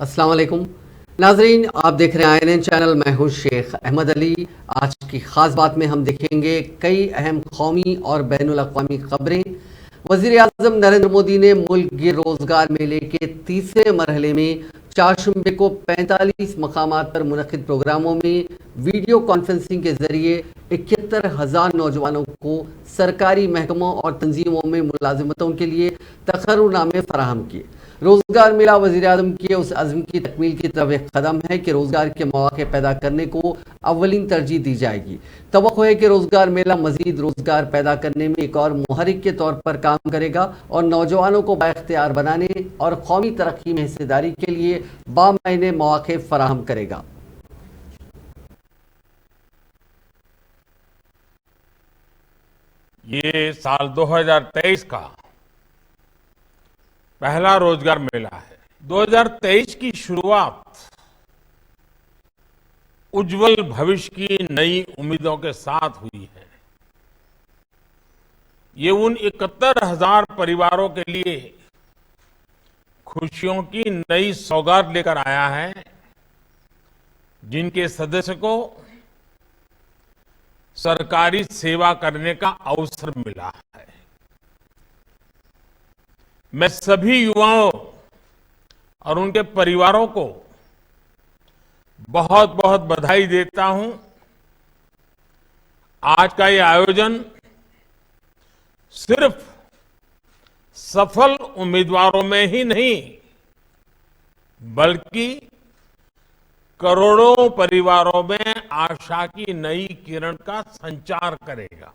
अस्सलाम वालेकुम नाजरीन, आप देख रहे हैं INN चैनल। मैं हूं शेख अहमद अली। आज की ख़ास बात में हम देखेंगे कई अहम कौमी और बैनुल अक़वामी खबरें। वज़ीर आज़म नरेंद्र मोदी ने मुल्क गिर रोज़गार मेले के तीसरे मरहले में चारशंबे को 45 मकामात पर मुनक़िद प्रोग्रामों में वीडियो कॉन्फ्रेंसिंग के ज़रिए 71,000 नौजवानों को सरकारी महकमों और तंजीमों में मुलाजिमतों के लिए तक़र्रुरनामे फराहम किए। रोज़गार मेला वज़ीर आज़म के उस अज़्म की तकमील की तरफ एक कदम है कि रोज़गार के मौक़े पैदा करने को अव्वलीन तरजीह दी जाएगी। तवक्को है कि रोज़गार मेला मज़ीद रोज़गार पैदा करने में एक और मुहर्रिक के तौर पर काम करेगा और नौजवानों को बाइख्तियार बनाने और कौमी तरक्की में हिस्सेदारी के लिए बामायने मौक़े फराहम करेगा। ये साल 2023 का पहला रोजगार मेला है। 2023 की शुरुआत उज्जवल भविष्य की नई उम्मीदों के साथ हुई है। ये उन 71,000 परिवारों के लिए खुशियों की नई सौगात लेकर आया है जिनके सदस्य को सरकारी सेवा करने का अवसर मिला है। मैं सभी युवाओं और उनके परिवारों को बहुत बहुत बधाई देता हूं। आज का ये आयोजन सिर्फ सफल उम्मीदवारों में ही नहीं बल्कि करोड़ों परिवारों में आशा की नई किरण का संचार करेगा।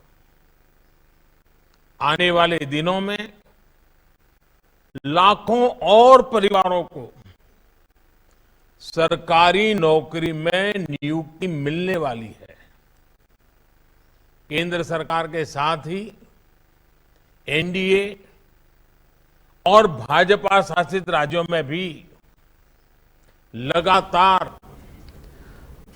आने वाले दिनों में लाखों और परिवारों को सरकारी नौकरी में नियुक्ति मिलने वाली है। केंद्र सरकार के साथ ही NDA और भाजपा शासित राज्यों में भी लगातार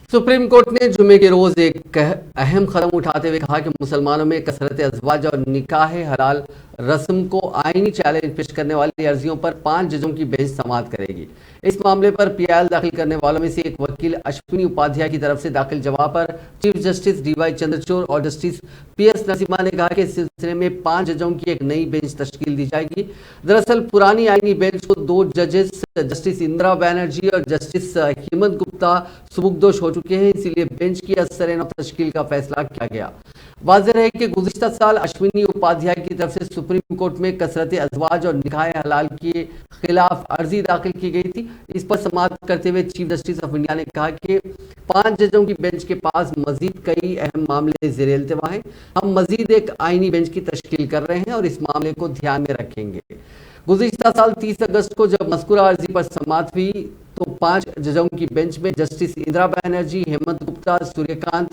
सुप्रीम कोर्ट ने जुमे के रोज एक अहम कदम उठाते हुए कहा कि मुसलमानों में कसरत अज़वाज और निकाह हलाल रस्म को आईनी चैलेंज पेश करने वाली अर्जियों पर 5 जजों की बेंच समाअत करेगी। इस मामले पर PIL दाखिल करने वालों में से एक वकील अश्विनी उपाध्याय की तरफ से दाखिल जवाब पर चीफ जस्टिस DY चंद्रचूड़ और जस्टिस PS नरसिम्हा ने कहा कि इस सिलसिले में 5 जजों की एक नई बेंच तश्कील दी जाएगी। दरअसल पुरानी आईनी बेंच को 2 जजेस जस्टिस इंदिरा बनर्जी और जस्टिस हेमंत गुप्ता सुबुकदोश हो चुके हैं, इसीलिए बेंच की असर तश्कील का फैसला किया गया। वाज़ेह है कि गुज़िश्ता साल अश्विनी उपाध्याय की तरफ से सुप्रीम कोर्ट में कसरत अज़वाज और निकाह हलाल के खिलाफ अर्जी दाखिल की गई थी। इस पर समाअत करते हुए चीफ जस्टिस ऑफ इंडिया ने कहा कि 5 जजों की बेंच के पास मजीद कई अहम मामले ज़ेर इल्तिवा हैं। हम मजीद एक आईनी बेंच की तश्कील कर रहे हैं और इस मामले को ध्यान में रखेंगे। गुज़िश्ता साल 30 अगस्त को जब मज़कूरा अर्जी पर समाअत हुई तो 5 जजों की बेंच में जस्टिस इंदिरा बनर्जी, हेमंत गुप्ता, सूर्यकांत,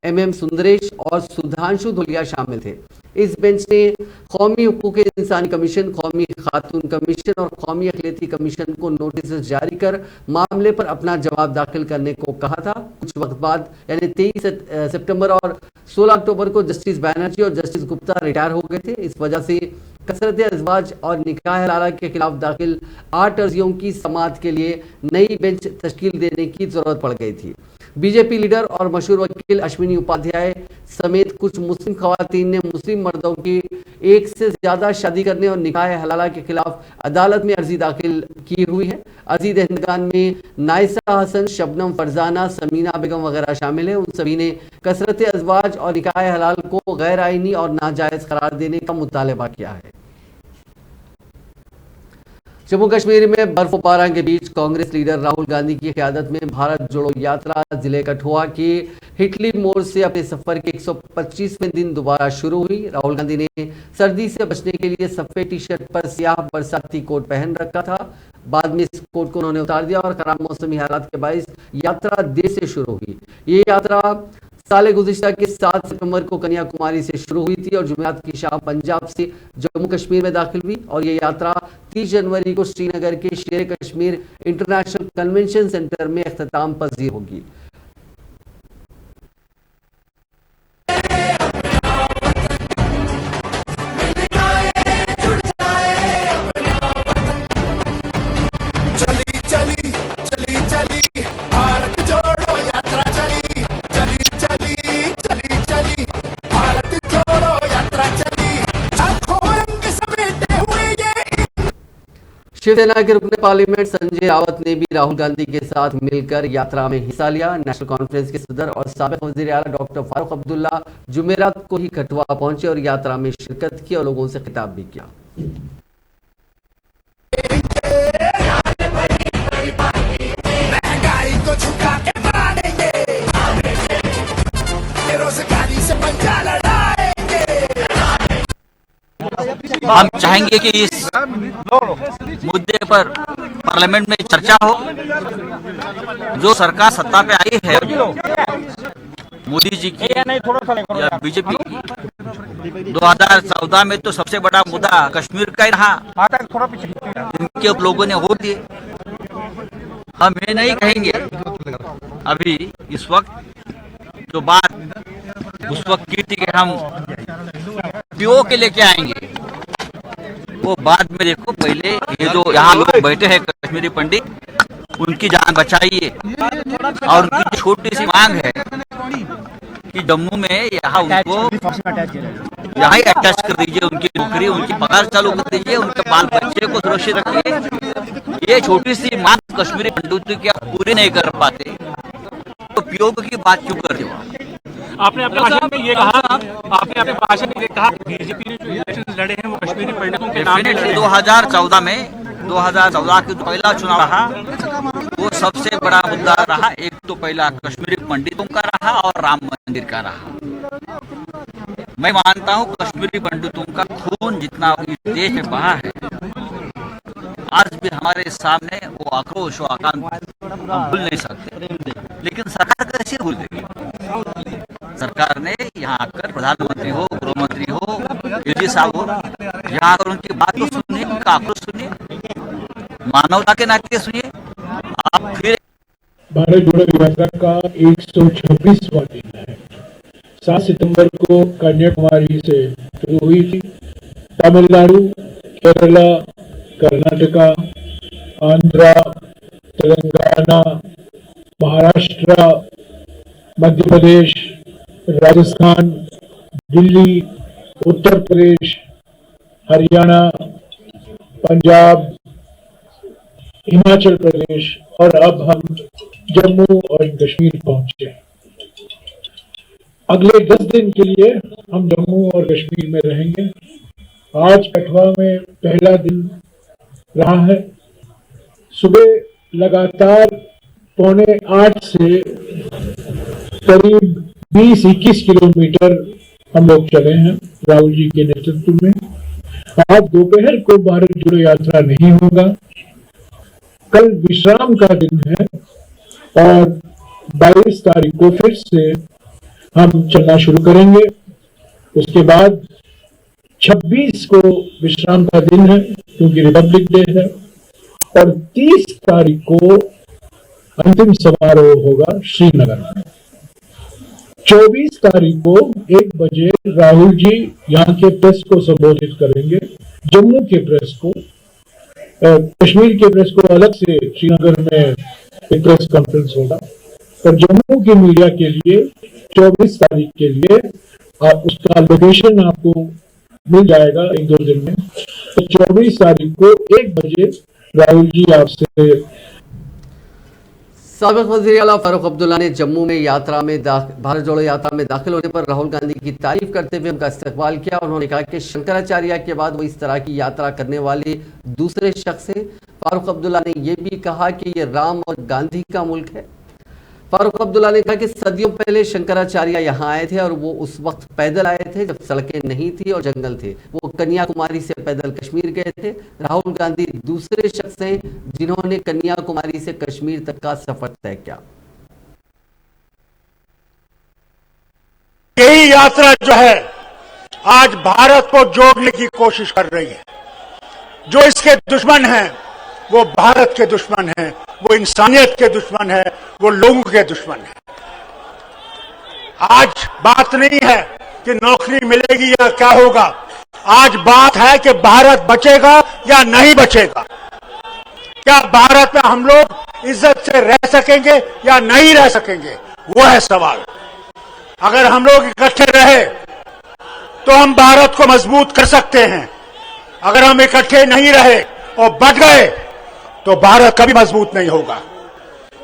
MM सुंदरेश और सुधांशु धुलिया शामिल थे। इस बेंच ने कौमी हुकूक इंसानी कमीशन, कौमी खातून कमीशन और कौमी अक़लियती कमीशन को नोटिस जारी कर मामले पर अपना जवाब दाखिल करने को कहा था। कुछ वक्त बाद यानी 23 सितंबर और 16 अक्टूबर को जस्टिस बनर्जी और जस्टिस गुप्ता रिटायर हो गए थे। इस वजह से कसरत अज़वाज और निकाह हलाल के खिलाफ दाखिल 8 अर्जियों की समाअत के लिए नई बेंच तश्कील देने की जरूरत पड़ गई थी। बीजेपी लीडर और मशहूर वकील अश्विनी उपाध्याय समेत कुछ मुस्लिम खवातीन ने मुस्लिम मर्दों की एक से ज्यादा शादी करने और निकाह हलाला के खिलाफ अदालत में अर्जी दाखिल की हुई है। अर्जी दहंदगान में नाइसा हसन, शबनम फरजाना, समीना बेगम वगैरह शामिल है। उन सभी ने कसरत अज़वाज और निकाह हलाल को गैर आईनी और नाजायज करार देने का मुतालबा किया है। जम्मू कश्मीर में बर्फबारी के बीच कांग्रेस लीडर राहुल गांधी की क़यादत में भारत जोड़ो यात्रा जिले कठुआ के हिटली मोड़ से अपने सफर के 125वें दिन दोबारा शुरू हुई। राहुल गांधी ने सर्दी से बचने के लिए सफेद टी-शर्ट पर स्याह बरसाती कोट पहन रखा था। बाद में इस कोट को उन्होंने उतार दिया और खराब मौसमी हालात के बायस यात्रा देर से शुरू हुई। ये यात्रा साल गुज़िश्ता के 7 सितंबर को कन्याकुमारी से शुरू हुई थी और जुमेरात की शाम पंजाब से जम्मू कश्मीर में दाखिल हुई और ये यात्रा 30 जनवरी को श्रीनगर के शेर कश्मीर इंटरनेशनल कन्वेंशन सेंटर में अख्ताम पजीर होगी। चली शिवसेना के रुकने पार्लियामेंट संजय रावत ने भी राहुल गांधी के साथ मिलकर यात्रा में हिस्सा लिया। नेशनल कॉन्फ्रेंस के सदर और साबिक वजीर आला डॉक्टर फारूक अब्दुल्ला जुमेरात को ही कठुआ पहुंचे और यात्रा में शिरकत की और लोगों से खिताब भी किया। हम चाहेंगे कि इस मुद्दे पर पार्लियामेंट में चर्चा हो। जो सरकार सत्ता पे आई है मोदी जी की या बीजेपी की, 2014 में तो सबसे बड़ा मुद्दा कश्मीर का ही रहा। इनके लोगों ने वोट दिए। हम ये नहीं कहेंगे अभी इस वक्त जो बात उस वक्त की थी कि हम पीओ के लेके आएंगे, वो बाद में देखो। पहले ये जो यहाँ लोग बैठे हैं कश्मीरी पंडित, उनकी जान बचाइए। और उनकी छोटी सी मांग है कि जम्मू में यहाँ उनको यहाँ ही अटैच कर दीजिए, उनकी नौकरी उनकी पगार चालू कर दीजिए, उनके बाल बच्चे को सुरक्षित रखिए। ये छोटी सी मांग कश्मीरी पंडितों की आप पूरी नहीं कर पाते तो पीओ की बात क्यों कर रहे हो? आपने अपने भाषण में ये कहा, बीजेपी ने जो इलेक्शन लड़े हैं वो कश्मीरी पंडितों के नाम पे लड़े। 2014 में 2014 के जो पहला चुनाव रहा वो सबसे बड़ा मुद्दा रहा। एक तो पहला कश्मीरी पंडितों का रहा और राम मंदिर का रहा। मैं मानता हूँ कश्मीरी पंडितों का खून जितना इस देश में बहा है, आज भी हमारे सामने वो आक्रोश और आकांक्षा हम भूल नहीं सकते। लेकिन सरकार कैसे भूल देगी? सरकार ने यहाँ आकर प्रधानमंत्री हो, गृह मंत्री हो, एडी साहब हो, यहाँ आकर उनकी बात तो सुनिए, उनका आक्रोश सुनिए, मानवता के नाते सुनिए। आप फिर भारत जोड़ो यात्रा का 126वां दिन है। 7 सितंबर को कन्याकुमारी से शुरू हुई थी। तमिलनाडु, केरला, कर्नाटका, आंध्रा, तेलंगाना, महाराष्ट्र, मध्य प्रदेश, राजस्थान, दिल्ली, उत्तर प्रदेश, हरियाणा, पंजाब, हिमाचल प्रदेश और अब हम जम्मू और कश्मीर पहुंचे। अगले 10 दिन के लिए हम जम्मू और कश्मीर में रहेंगे। आज कठुआ में पहला दिन रहा है। सुबह लगातार 7:45 से करीब 20-21 किलोमीटर हम लोग चले हैं राहुल जी के नेतृत्व में। आज दोपहर को भारत जोड़ो यात्रा नहीं होगा। कल विश्राम का दिन है और 22 तारीख को फिर से हम चलना शुरू करेंगे। उसके बाद 26 को विश्राम का दिन है क्योंकि रिपब्लिक डे है और 30 तारीख को अंतिम समारोह होगा श्रीनगर में। 24 तारीख को 1 बजे राहुल जी यहाँ के प्रेस को संबोधित करेंगे। जम्मू के प्रेस को, कश्मीर के प्रेस को अलग से श्रीनगर में एक प्रेस कॉन्फ्रेंस होगा और जम्मू की मीडिया के लिए 24 तारीख के लिए उसका लोकेशन आपको मिल जाएगा 1-2 दिन में। तो 24 तारीख को 1 बजे राहुल जी आपसे। साबिक वज़ीर आला फारूक अब्दुल्ला ने जम्मू में भारत जोड़ो यात्रा में दाखिल होने पर राहुल गांधी की तारीफ करते हुए उनका इस्तकबाल किया। उन्होंने कहा कि शंकराचार्य के बाद वो इस तरह की यात्रा करने वाले दूसरे शख्स हैं। फारूक अब्दुल्ला ने यह भी कहा कि ये राम और गांधी का मुल्क है। फारूक अब्दुल्ला ने कहा कि सदियों पहले शंकराचार्य यहाँ आए थे और वो उस वक्त पैदल आए थे जब सड़कें नहीं थी और जंगल थे। वो कन्याकुमारी से पैदल कश्मीर गए थे। राहुल गांधी दूसरे शख्स हैं जिन्होंने कन्याकुमारी से कश्मीर तक का सफर तय किया। यही यात्रा जो है आज भारत को जोड़ने की कोशिश कर रही है। जो इसके दुश्मन हैं वो भारत के दुश्मन हैं, वो इंसानियत के दुश्मन है, वो लोगों के दुश्मन है। आज बात नहीं है कि नौकरी मिलेगी या क्या होगा, आज बात है कि भारत बचेगा या नहीं बचेगा। क्या भारत में हम लोग इज्जत से रह सकेंगे या नहीं रह सकेंगे, वो है सवाल। अगर हम लोग इकट्ठे रहे तो हम भारत को मजबूत कर सकते हैं। अगर हम इकट्ठे नहीं रहे और बट गए तो भारत कभी मजबूत नहीं होगा।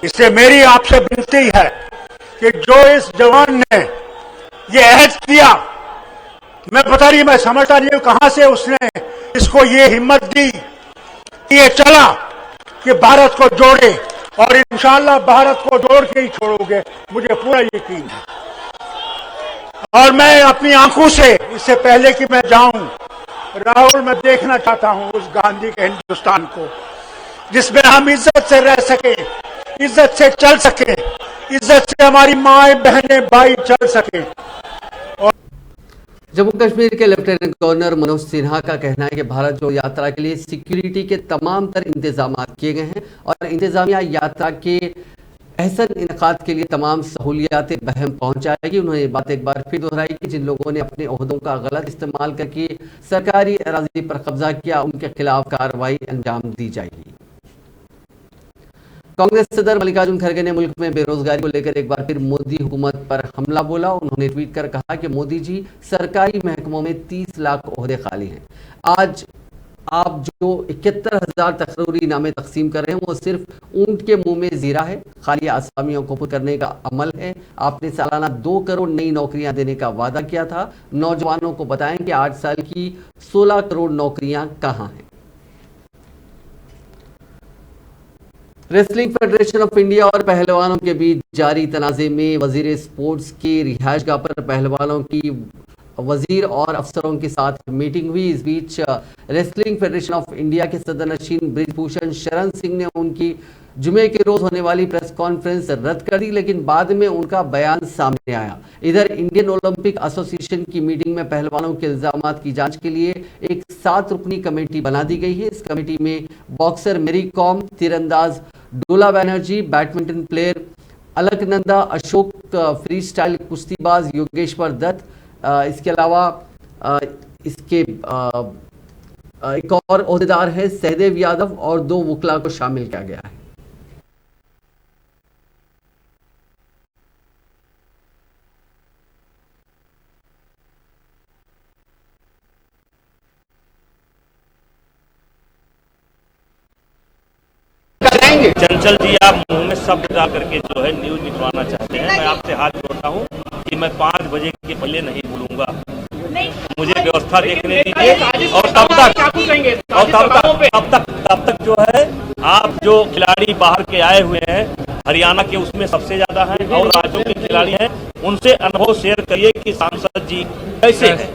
इसलिए मेरी आपसे विनती है कि जो इस जवान ने ये अहद किया, मैं पता नहीं, मैं समझता नहीं हूं कहां से उसने इसको ये हिम्मत दी कि ये चला कि भारत को जोड़े, और इंशाअल्लाह भारत को जोड़ के ही छोड़ोगे, मुझे पूरा यकीन है। और मैं अपनी आंखों से, इससे पहले कि मैं जाऊं, राहुल, मैं देखना चाहता हूं उस गांधी के हिंदुस्तान को जिसमें हम इज्जत से रह सके, इज्जत से चल सके, इज्जत से हमारी माए बहनें भाई चल सके। जम्मू कश्मीर के लेफ्टिनेंट गवर्नर मनोज सिन्हा का कहना है कि भारत जोड़ो यात्रा के लिए सिक्योरिटी के तमाम तर इंतजाम किए गए हैं और इंतजामिया यात्रा के एहसन इनकाद के लिए तमाम सहूलियातें बहम पहुंचाएगी। उन्होंने ये बात एक बार फिर दोहराई कि जिन लोगों ने अपने ओहदों का गलत इस्तेमाल करके सरकारी अराजी पर कब्जा किया, उनके खिलाफ कार्रवाई अंजाम दी जाएगी। कांग्रेस सदर मल्लिकार्जुन खड़गे ने मुल्क में बेरोजगारी को लेकर एक बार फिर मोदी हुकूमत पर हमला बोला। उन्होंने ट्वीट कर कहा कि मोदी जी, सरकारी महकमों में 30 लाख ओहदे खाली हैं। आज आप जो 71,000 तकरीरी नामे तकसीम कर रहे हैं वो सिर्फ ऊंट के मुंह में जीरा है, खाली आसामियों को पुर करने का अमल है। आपने सालाना 2 करोड़ नई नौकरियां देने का वादा किया था। नौजवानों को बताएं कि 8 साल की 16 करोड़ नौकरियां कहां हैं। रेसलिंग फेडरेशन ऑफ इंडिया और पहलवानों के बीच जारी तनाज़े में वजीर स्पोर्ट्स की रिहाइशगाह पर पहलवानों की वजीर और अफसरों के साथ मीटिंग हुई। इस बीच रेसलिंग फेडरेशन ऑफ इंडिया के सदर नशीन बृजभूषण शरण सिंह ने उनकी जुमे के रोज होने वाली प्रेस कॉन्फ्रेंस रद्द कर दी, लेकिन बाद में उनका बयान सामने आया। इधर इंडियन ओलंपिक एसोसिएशन की मीटिंग में पहलवानों के इल्जामात की जांच के लिए एक 7 रुकनी कमेटी बना दी गई है। इस कमेटी में बॉक्सर मेरी कॉम, तीरंदाज Dola Banerjee, badminton player Alaknanda Ashok, free style कुश्तीबाज योगेश्वर दत्त, इसके अलावा इसके एक और ओहदेदार है सहदेव यादव और 2 वकला को शामिल किया गया है। चंचल जी, आप मुंह में शब्द डाल करके जो है न्यूज निकलवाना चाहते हैं। मैं आपसे हाथ जोड़ता हूं कि मैं 5 बजे के पहले नहीं बोलूंगा। मुझे व्यवस्था देखने दीजिए और तब तक जो है आप जो खिलाड़ी बाहर के आए हुए हैं, हरियाणा के उसमें सबसे ज्यादा हैं और राज्यों के खिलाड़ी हैं, उनसे अनुभव शेयर करिए कि सांसद जी कैसे हैं।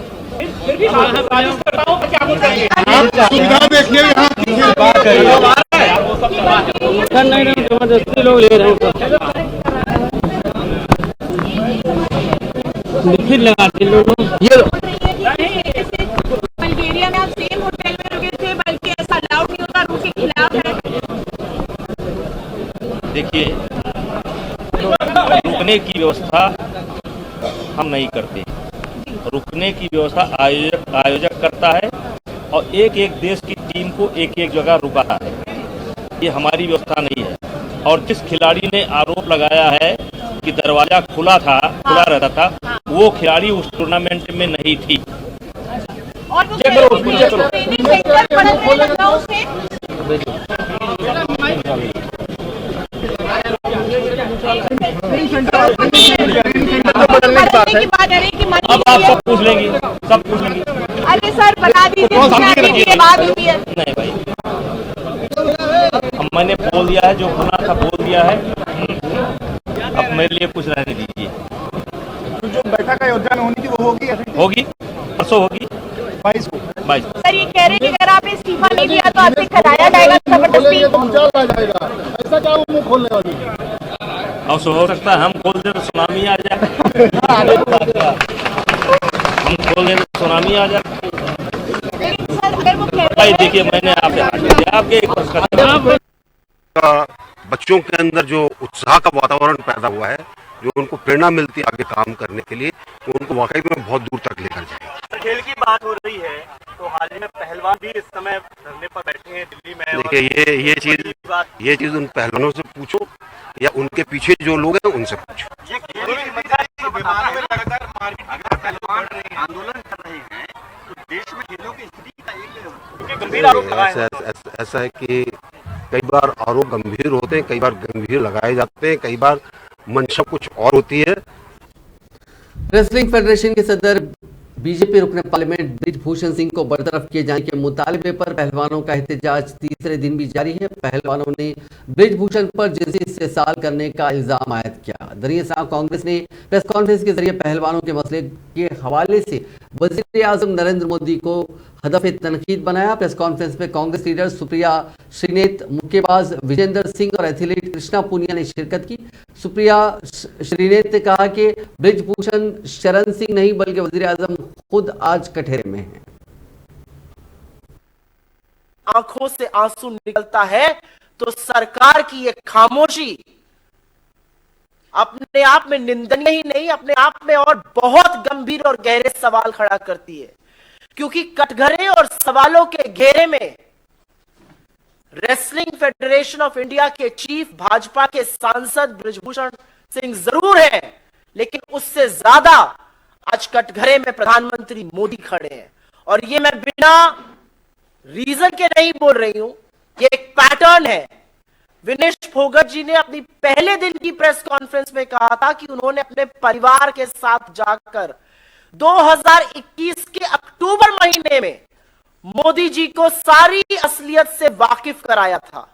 जबरदस्ती लोग ले रहे हैं, लिखित लगाते लोग। ये बल्गेरिया में आप सेम होटल में रुके थे, बल्कि ऐसा अलाउड नहीं होता, रूल के खिलाफ है। देखिए, रुकने की व्यवस्था हम नहीं करते, रुकने की व्यवस्था आयोजक करता है और एक एक देश की टीम को एक एक जगह रुकाता है। ये हमारी व्यवस्था नहीं है। और जिस खिलाड़ी ने आरोप लगाया है कि दरवाजा खुला रहता था, वो खिलाड़ी उस टूर्नामेंट में नहीं थी। और अब आप सब पूछ लेंगी, अरे सर बता दीजिए बात होती है। नहीं भाई, अब मैंने बोल दिया है, जो होना था बोल दिया है। अब मेरे लिए कुछ रहने दीजिए। जो बैठक अयोध्या में होनी थी वो होगी परसों होगी 22 को। सर ये कह रहे हैं कि अगर आपने इस्तीफा नहीं दिया तो आपसे खिलाया जाएगा जबरदस्ती। ऐसा क्या मुंह खोलने वाली? अब हो सकता है हम खोल दें तो सुनामी आ जाए, हम खोल दें तो सुनामी आ जाए। भाई देखिए, मैंने आपके बच्चों के अंदर जो उत्साह का वातावरण पैदा हुआ है, जो उनको प्रेरणा मिलती है आगे काम करने के लिए, वो उनको वाकई में बहुत दूर तक लेकर जाएगा। खेल की बात हो रही है तो हाल ही में पहलवान भी इस समय धरने पर बैठे हैं दिल्ली में। देखिए, ये चीज उन पहलवानों से पूछो या उनके पीछे जो लोग हैं उनसे पूछो। ये खेल की लगातार आंदोलन कर रहे हैं तो देश में खेलों की स्थिति का एक गंभीर आरोप लगाए हैं। ऐसा है कि कई बार आरोप गंभीर होते हैं, कई बार गंभीर लगाए जाते हैं, कई बार मंशा कुछ और होती है। रेसलिंग फेडरेशन के सदर बीजेपी रुकन पार्लियामेंट ब्रिजभूषण सिंह को बरतरफ किए जाने के मुतालबे पर पहलवानों का एहतजाज तीसरे दिन भी जारी है। पहलवानों ने ब्रिजभूषण पर जिनसी इस्तेसाल करने का इल्जाम आयद किया। दरिया साहब कांग्रेस ने प्रेस कॉन्फ्रेंस के जरिए पहलवानों के मसले के हवाले से वजीर आजम नरेंद्र मोदी को हदफ तनकीद बनाया। प्रेस कॉन्फ्रेंस में कांग्रेस लीडर सुप्रिया श्रीनेत, मुक्केबाज विजेंद्र सिंह और एथलीट कृष्णा पूनिया ने शिरकत की। सुप्रिया श्रीनेत ने कहा कि ब्रिजभूषण शरण सिंह नहीं बल्कि वजीर आजम खुद आज कठघरे में हैं। आंखों से आंसू निकलता है तो सरकार की ये खामोशी अपने आप में निंदनीय ही नहीं, अपने आप में और बहुत गंभीर और गहरे सवाल खड़ा करती है, क्योंकि कटघरे और सवालों के घेरे में रेसलिंग फेडरेशन ऑफ इंडिया के चीफ भाजपा के सांसद ब्रिजभूषण सिंह जरूर हैं, लेकिन उससे ज्यादा आज कटघरे में प्रधानमंत्री मोदी खड़े हैं। और ये मैं बिना रीजन के नहीं बोल रही हूं, ये एक पैटर्न है। विनेश फोगट जी ने अपनी पहले दिन की प्रेस कॉन्फ्रेंस में कहा था कि उन्होंने अपने परिवार के साथ जाकर 2021 के अक्टूबर महीने में मोदी जी को सारी असलियत से वाकिफ कराया था।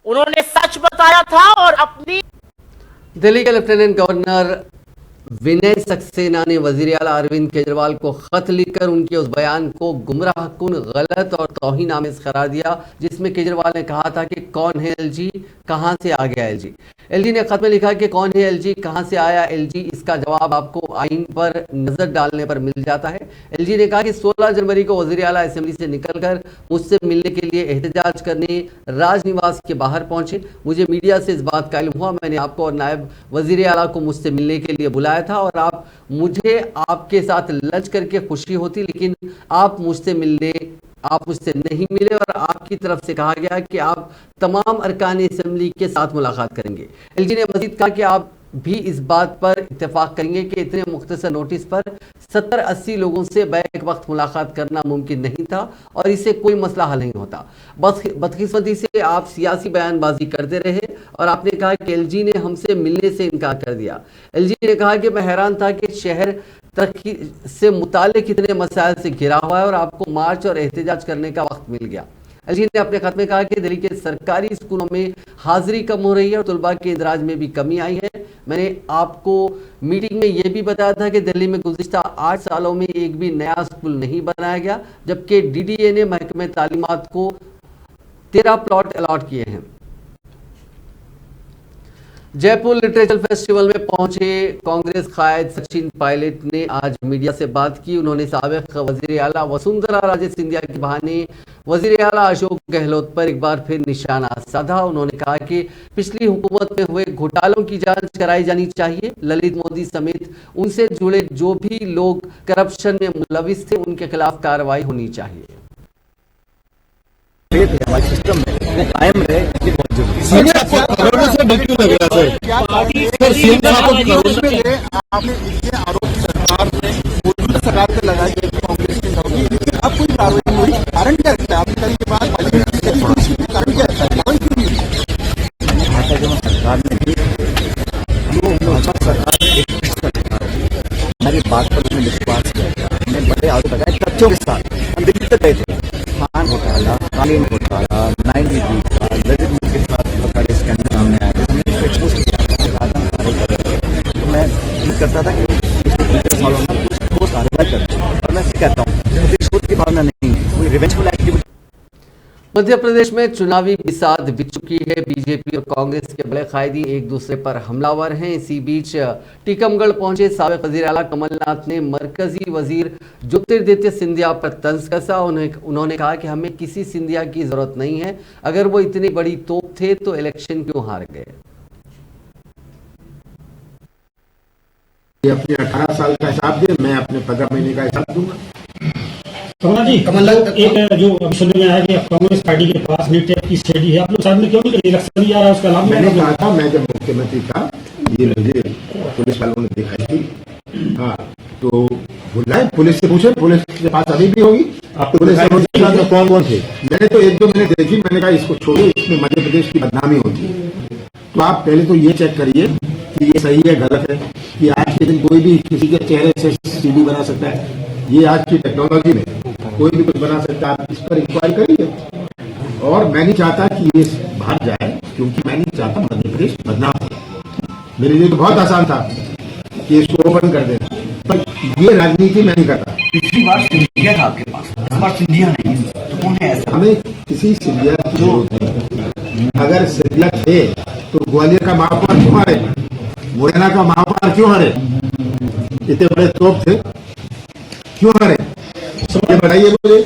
उन्होंने सच बताया था और अपनी दिल्ली के लेफ्टिनेंट गवर्नर विनय सक्सेना ने वजीर आला अरविंद केजरीवाल को खत लिखकर उनके उस बयान को गुमराहकुन, गलत और तौहीन आमेज करार दिया जिसमें केजरीवाल ने कहा था कि कौन है एलजी, कहां से आ गया एलजी। एलजी ने खत में लिखा कि कौन है एलजी, कहां से आया एलजी, इसका जवाब आपको आइन पर नजर डालने पर मिल जाता है। एलजी ने कहा कि 16 जनवरी को वजीर आला असेंबली से निकलकर मुझसे मिलने के लिए एहतजाज करने राजनिवास के बाहर पहुंचे। मुझे मीडिया से इस बात का इल्म हुआ, मैंने आपको और नायब वजीर आला को मुझसे मिलने के लिए बुलाया था और आप मुझे आपके साथ लंच करके खुशी होती, लेकिन आप मुझसे नहीं मिले और आपकी तरफ से कहा गया कि आप तमाम अरकान असेंबली के साथ मुलाकात करेंगे। एलजी ने मजीद कहा कि आप भी इस बात पर इत्तेफाक करेंगे कि इतने मुख्तसर नोटिस पर 70-80 लोगों से बैक वक्त मुलाकात करना मुमकिन नहीं था और इससे कोई मसला हल नहीं होता। बदकिस्मती से आप सियासी बयानबाजी करते रहे और आपने कहा कि एलजी ने हमसे मिलने से इनकार कर दिया। एलजी ने कहा कि मैं हैरान था कि शहर तरक्की से मुताल्लिक कितने मसाइल से घिरा हुआ है और आपको मार्च और एहतजाज करने का वक्त मिल गया। एलजी ने अपने खत में कहा कि दिल्ली के सरकारी स्कूलों में हाजिरी कम हो रही है और तलबा के इंदराज में भी कमी आई है। मैंने आपको मीटिंग में यह भी बताया था कि दिल्ली में गुज़िश्ता 8 सालों में एक भी नया स्कूल नहीं बनाया गया, जबकि डीडीए ने महकमे तालीमात को 13 प्लॉट अलॉट किए हैं। जयपुर लिटरेचर फेस्टिवल में पहुंचे कांग्रेस कायद सचिन पायलट ने आज मीडिया से बात की। उन्होंने साबिक वजीर आला वसुंधरा राजे सिंधिया के बहाने वजीर आला अशोक गहलोत पर एक बार फिर निशाना साधा। उन्होंने कहा कि पिछली हुकूमत में हुए घोटालों की जांच कराई जानी चाहिए। ललित मोदी समेत उनसे जुड़े जो भी लोग करप्शन में मुलविस थे उनके खिलाफ कार्रवाई होनी चाहिए। हमारे सिस्टम में वो कायम रहे, ये बहुत जरूरी है। आपने इतने आरोप सरकार ने सरकार पे लगाए गए कांग्रेस के लोग, अब कोई कार्रवाई हुई, कारण क्या रखता है? आपने कल के बाद कारण क्या रखता है? भाजपा जो सरकार ने हमारी बात पर उसने विश्वास किया, हमने बड़े आरोप लगाए तथ्यों के साथ, हम दिल्ली तक गए थे। खान घोटाला, कालीन घोटाला, 9DB का, ललित मोदी के साथ बड़े स्कैंडल सामने आए, हमने इसको एक्सपोज किया, तो मैं उम्मीद करता था कि पिछले सालों में कुछ ठोस कार्रवाई करें। और मैं कहता हूँ शोध की भावना नहीं है, कोई रिवेंजफुल एक्टिविटी। मध्य प्रदेश में चुनावी बिसात बिछ चुकी है। बीजेपी और कांग्रेस के बड़े कायदी एक दूसरे पर हमलावर हैं। इसी बीच टीकमगढ़ पहुंचे साबिक वजीर आला कमलनाथ ने मरकजी वजीर ज्योतिरादित्य सिंधिया पर तंज कसा। उन्होंने कहा कि हमें किसी सिंधिया की जरूरत नहीं है, अगर वो इतनी बड़ी तोप थे तो इलेक्शन क्यों हार गए। अपने 18 साल का हिसाब दे, मैं अपने 15 महीने का हिसाब दूंगा। कमलनाथ एक जो अभी सुनने में आया कि कांग्रेस पार्टी के पास नीट की स्टडी है, आप लोग साथ में क्यों नहीं करें? इलेक्शन भी आ रहा है, उसका लाभ मैंने कहा था, मैं जब मुख्यमंत्री था ये मुझे पुलिस वालों ने दिखाई थी। हाँ, तो बुलाए, पुलिस से पूछे, पुलिस के पास अभी भी होगी। आपको पुलिस से कौन कौन थे? मैंने तो एक दो मिनट देखी, मैंने कहा इसको छोड़ो, इसमें मध्य प्रदेश की बदनामी होती है। तो आप पहले तो ये चेक करिए कि ये सही है गलत है, कि आज के दिन कोई भी किसी के चेहरे से सीडी बना सकता है। ये आज की टेक्नोलॉजी में कोई भी कुछ बना सकता है, आप इस पर इंक्वायरी करिए। और मैं नहीं चाहता कि ये भाग जाए, क्योंकि मैं नहीं चाहता मध्य प्रदेश बदनाम हो। मेरे लिए तो बहुत आसान था कि इसको ओपन कर देना, पर ये राजनीति मैं नहीं करता। पिछली बार सिंधिया था आपके पास, इस बार सिंधिया नहीं, तो कौन है ऐसा? हमें किसी सिंधिया की जरूरत नहीं। अगर सिंधिया थे तो ग्वालियर का महापौर क्यों हारे, मुरैना का महापौर क्यों हारे? इतने बड़े तोप थे, क्यों हारे? ये बताइए मुझे।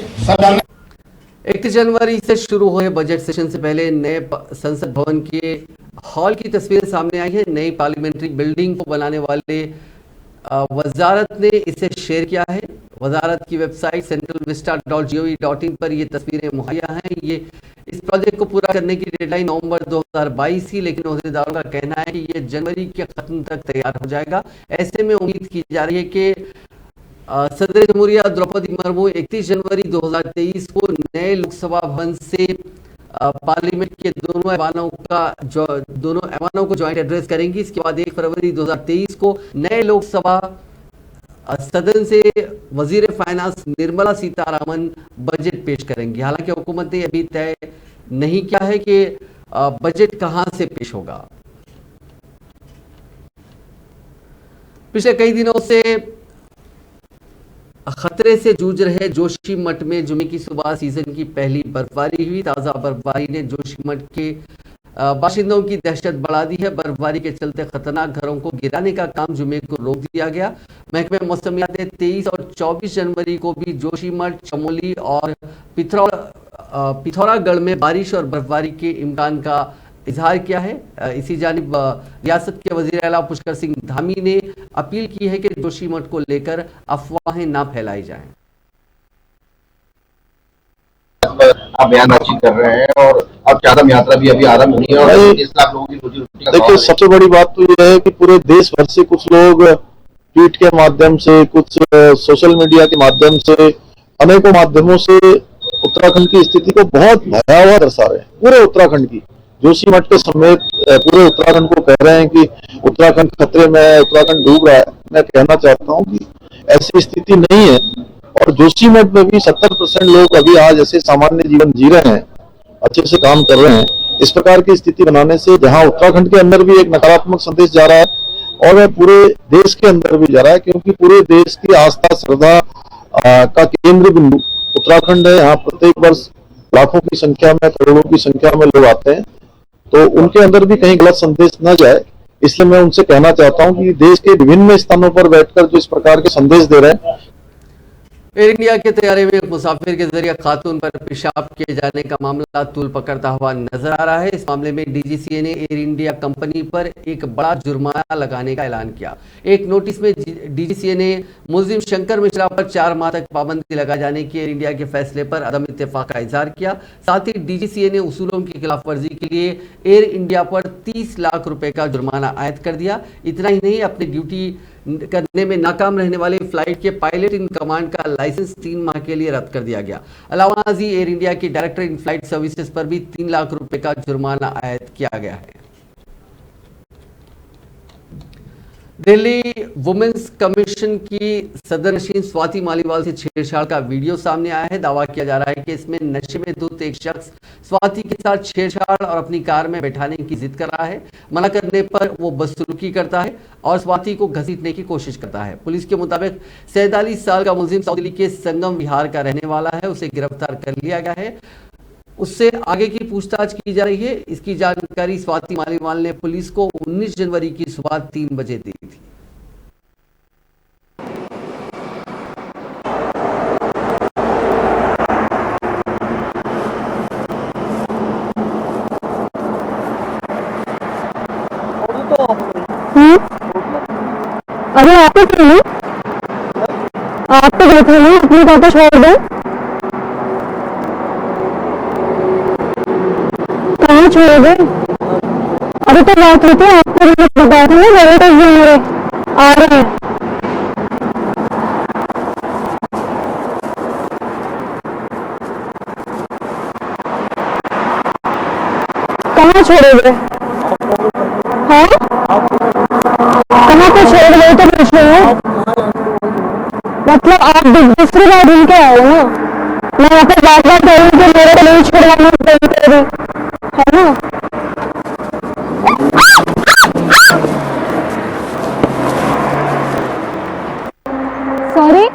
31 जनवरी से शुरू हुए बजट सेशन से पहले नए संसद भवन के हॉल की तस्वीरें सामने आई है। नई पार्लियामेंट्री बिल्डिंग को बनाने वाले वजारत ने इसे शेयर किया है। वजारत की वेबसाइट centralvista.gov.in पर ये तस्वीरें मुहैया हैं। ये इस प्रोजेक्ट को पूरा करने की डेडलाइन नवंबर 2022 थी, लेकिन ओहदेदारों का कहना है कि ये जनवरी के खत्म तक तैयार हो जाएगा। ऐसे में उम्मीद की जा रही है कि सदर जमहूरिया द्रौपदी मुर्मू 31 जनवरी 2023 को नए लोकसभा भवन से पार्लियामेंट के दोनों ऐवानों को ज्वाइंट एड्रेस करेंगी। इसके बाद 1 फरवरी 2023 को नए लोकसभा सदन से वजीर फाइनेंस निर्मला सीतारामन बजट पेश करेंगी। हालांकि हुकूमत ने अभी तय नहीं किया है कि बजट कहां से पेश होगा। पिछले कई दिनों से खतरे से जूझ रहे जोशीमठ में जुमे की सुबह सीजन की पहली बर्फबारी हुई। ताज़ा बर्फबारी ने जोशीमठ के बाशिंदों की दहशत बढ़ा दी है। बर्फबारी के चलते खतरनाक घरों को गिराने का काम जुमे को रोक दिया गया। महकमे मौसमियात ने 23 और 24 जनवरी को भी जोशीमठ, चमोली और पिथौरागढ़ में बारिश और बर्फबारी के इम्कान का इजहार किया है। इसी जानिब रियासत के वजीर आला पुष्कर सिंह धामी ने अपील की है कि जोशीमठ को लेकर अफवाहें ना फैलाई जाएं। आप बयानबाजी कर रहे हैं और अब चारधाम यात्रा भी अभी आरंभ हुई है और 30 लाख लोगों की रोजी रोटी। देखिए, सबसे बड़ी बात तो यह है कि पूरे देश भर से कुछ लोग ट्वीट के माध्यम से, कुछ सोशल मीडिया के माध्यम से, अनेकों माध्यमों से उत्तराखंड की स्थिति को बहुत भयावह दर्शा रहे हैं। पूरे उत्तराखंड की, जोशीमठ के समेत पूरे उत्तराखंड को कह रहे हैं कि उत्तराखंड खतरे में है, उत्तराखंड डूब रहा है। मैं कहना चाहता हूं कि ऐसी स्थिति नहीं है। और जोशीमठ में भी 70% लोग अभी आज ऐसे सामान्य जीवन जी रहे हैं, अच्छे से काम कर रहे हैं। इस प्रकार की स्थिति बनाने से जहां उत्तराखंड के अंदर भी एक नकारात्मक संदेश जा रहा है और वह पूरे देश के अंदर भी जा रहा है, क्योंकि पूरे देश की आस्था श्रद्धा का केंद्र बिंदु उत्तराखंड है। यहाँ प्रत्येक वर्ष लाखों की संख्या में, करोड़ों की संख्या में लोग आते हैं, तो उनके अंदर भी कहीं गलत संदेश न जाए, इसलिए मैं उनसे कहना चाहता हूं कि देश के विभिन्न स्थानों पर बैठकर जो इस प्रकार के संदेश दे रहे हैं। एयर इंडिया के तैयारी में एक मुसाफिर के जरिए खातून पर पेशाब किए जाने का मामला तूल पकड़ता हुआ नजर आ रहा है। इस मामले में डीजीसीए ने एयर इंडिया कंपनी पर एक बड़ा जुर्माना लगाने का ऐलान किया। एक नोटिस में डीजीसीए ने मुलजिम शंकर मिश्रा पर 4 माह तक पाबंदी लगा जाने के एयर इंडिया के फैसले पर अदम इत्तेफाक का इजहार किया। साथ ही डीजीसीए ने उसूलों की खिलाफवर्जी के लिए एयर इंडिया पर 30 लाख रुपए का जुर्माना आयद कर दिया। इतना ही नहीं, अपनी ड्यूटी करने में नाकाम रहने वाले फ्लाइट के पायलट इन कमांड का लाइसेंस 3 माह के लिए रद्द कर दिया गया। अलावा नाजी एयर इंडिया के डायरेक्टर इन फ्लाइट सर्विसेज पर भी 3 लाख रुपए का जुर्माना आयद किया गया है। दिल्ली वुमेन्स कमीशन की सदरनशीन स्वाति मालीवाल से छेड़छाड़ का वीडियो सामने आया है। दावा किया जा रहा है कि इसमें नशे में धुत एक शख्स स्वाति के साथ छेड़छाड़ और अपनी कार में बैठाने की जिद कर रहा है। मना करने पर वो बदसलूकी करता है और स्वाति को घसीटने की कोशिश करता है। पुलिस के मुताबिक 47 साल का मुलजिम साउथ दिल्ली के संगम विहार का रहने वाला है। उसे गिरफ्तार कर लिया गया है। उससे आगे की पूछताछ की जा रही है। इसकी जानकारी स्वाति मालीवाल ने पुलिस को 19 जनवरी की सुबह 3 बजे दी थी। अरे आप तो गए थे ना, अपनी बातें छोड़ दो। कहाँ छोड़ गए? अभी तो बात होती है, आपको बताया था ना, मेरे आ रहे हैं। कहाँ छोड़ोगे? हाँ कहाँ पे छोड़ गए तो पूछ रही हूँ। मतलब आप दूसरी बार ढूंढ के आओ ना, मैं यहाँ पे बात बात करूँ कि मेरे को नहीं छोड़वाना है ना। सॉरी।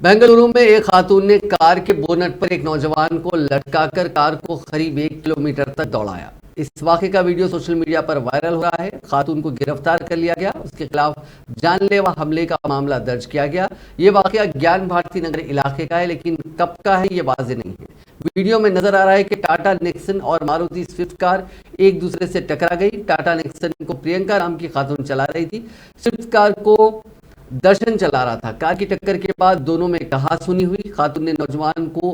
बेंगलुरु में एक खातून ने कार के बोनट पर एक नौजवान को लटकाकर कार को करीब 1 किलोमीटर तक दौड़ाया। इस वाक़े का वीडियो सोशल मीडिया पर वायरल हो रहा है। खातून को गिरफ्तार कर लिया गया, उसके खिलाफ जानलेवा हमले का मामला दर्ज किया गया। ये वाक़या ज्ञान भारती नगर इलाके का है, लेकिन कब का है ये वाज़ेह नहीं है। वीडियो में नजर आ रहा है कि टाटा नेक्सन और मारुति स्विफ्ट कार एक दूसरे से टकरा गई। टाटा नेक्सन को प्रियंका नाम की खातून चला रही थी, स्विफ्ट कार को दर्शन चला रहा था। कार की टक्कर के बाद दोनों में कहासुनी हुई। खातून ने नौजवान को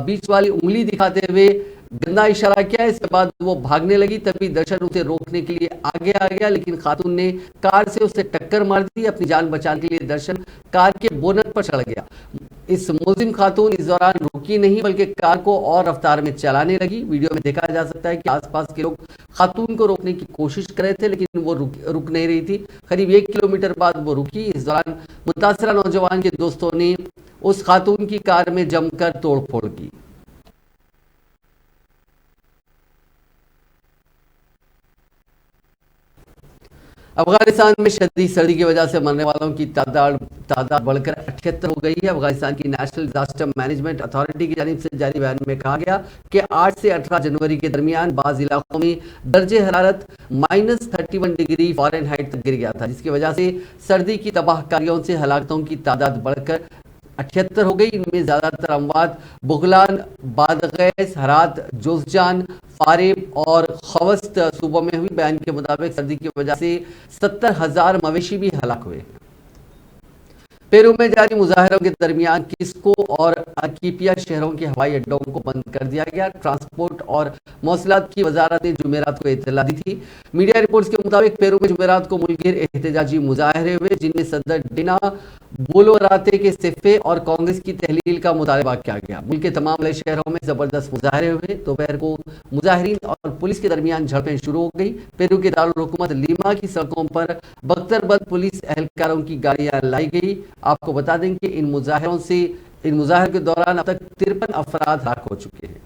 बीच वाली उंगली दिखाते हुए गंदा इशारा किया। इसके बाद वो भागने लगी, तभी दर्शन उसे रोकने के लिए आगे आ गया, लेकिन खातून ने कार से उसे टक्कर मार दी। अपनी जान बचाने के लिए दर्शन कार के बोनट पर चढ़ गया। इस मुलजिम खातून इस दौरान रुकी नहीं, बल्कि कार को और रफ्तार में चलाने लगी। वीडियो में देखा जा सकता है कि आसपास के लोग खातून को रोकने की कोशिश कर रहे थे, लेकिन वो रुक नहीं रही थी। करीब 1 किलोमीटर बाद वो रुकी। इस दौरान मुतासरा नौजवान के दोस्तों ने उस खातून की कार में जमकर तोड़फोड़ की। अफगानिस्तान में शदीद सर्दी की वजह से मरने वालों की तादाद बढ़कर 78 हो गई है। अफगानिस्तान की नेशनल डिजास्टर मैनेजमेंट अथॉरिटी की जानिब से जारी बयान में कहा गया कि 8 से 18 जनवरी के दरमियान बाज़ इलाकों में दर्जे हरारत -31 डिग्री फ़ारेनहाइट तक गिर गया था, जिसकी वजह से सर्दी की तबाहकारियों से हलाकतों की तादाद बढ़कर 78 हो गई। इनमें ज्यादातर अमवात बुगलान, बादगैस, हरात, जोजजान, फारेब और खवस्त सूबों में हुई। बयान के मुताबिक सर्दी की वजह से 70,000 मवेशी भी हलाक हुए। पेरू में जारी मुजाहरों के दरमियान किस्को और अकीपिया शहरों के हवाई अड्डों को बंद कर दिया गया। ट्रांसपोर्ट और मौसलात की वजारत ने जुमेरात को इत्तला दी थी। मीडिया रिपोर्ट्स के मुताबिक पेरू में जुमेरात को मुल्कगीर एहतजाजी मुजाहरे हुए, जिनमें सदर डिना बोलोराते के इस्तीफे और कांग्रेस की तहलील का मुतालबा किया गया। मुल्क के तमाम बड़े शहरों में जबरदस्त मुजाहरे हुए। दोपहर को मुजाहिरीन और पुलिस के दरमियान झड़पें शुरू हो गई। पेरू के दारुल हुकूमत लीमा की सड़कों पर बख्तरबंद पुलिस एहलकारों की गाड़ियां लाई गई। आपको बता दें कि इन मुजाहरों के दौरान अब तक 53 अफराद हलाक हो चुके हैं।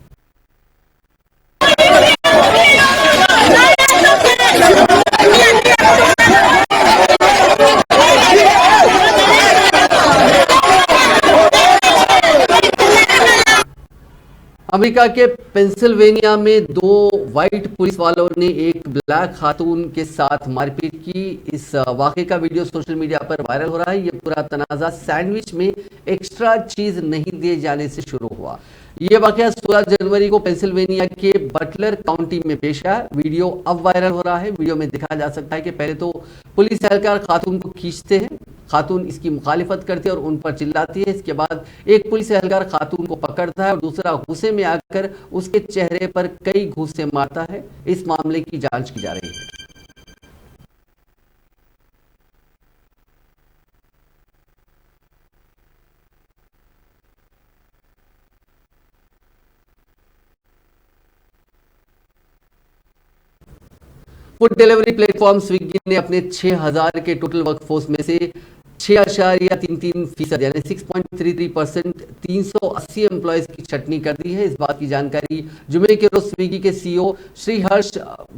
अमेरिका के पेंसिल्वेनिया में 2 वाइट पुलिस वालों ने एक ब्लैक खातून के साथ मारपीट की। इस वाक़े का वीडियो सोशल मीडिया पर वायरल हो रहा है। ये पूरा तनाज़ा सैंडविच में एक्स्ट्रा चीज़ नहीं दिए जाने से शुरू हुआ। ये वाक़या 16 जनवरी को पेंसिल्वेनिया के बटलर काउंटी में पेश आया। वीडियो अब वायरल हो रहा है। वीडियो में दिखाया जा सकता है कि पहले तो पुलिस एहलकार खातून को खींचते हैं, खातून इसकी मुखालिफत करती है और उन पर चिल्लाती है। इसके बाद एक पुलिस एहलकार खातून को पकड़ता है और दूसरा गुस्से में आकर उसके चेहरे पर कई घूंसे मारता है। इस मामले की जांच की जा रही है। फूड डिलीवरी प्लेटफॉर्म स्विगी ने अपने 6,000 के टोटल वर्कफोर्स में से 6.33% यानी 6.33% 380 एम्प्लॉयज की छटनी कर दी है। इस बात की जानकारी जुमे के रोज स्विगी के सीईओ श्रीहर्ष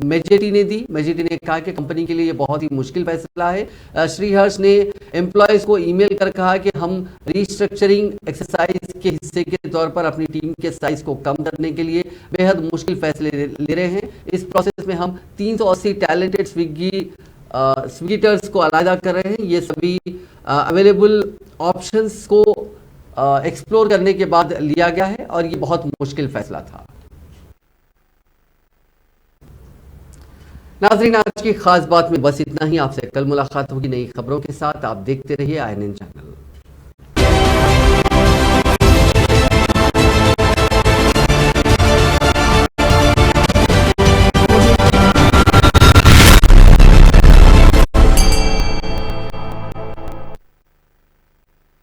मेजेटी ने दी। मेजेटी ने कहा कि कंपनी के लिए ये बहुत ही मुश्किल फैसला है। श्रीहर्ष ने एम्प्लॉयज को ईमेल कर कहा कि हम रिस्ट्रक्चरिंग एक्सरसाइज के हिस्से के तौर पर अपनी टीम के साइज को कम करने के लिए बेहद मुश्किल फैसले ले रहे हैं। इस प्रोसेस में हम 380 टैलेंटेड स्विगीटर्स को अलहदा कर रहे हैं। ये सभी अवेलेबल ऑप्शंस को एक्सप्लोर करने के बाद लिया गया है और ये बहुत मुश्किल फैसला था। नाज़रीन, आज की खास बात में बस इतना ही। आपसे कल मुलाकात होगी नई खबरों के साथ। आप देखते रहिए INN चैनल।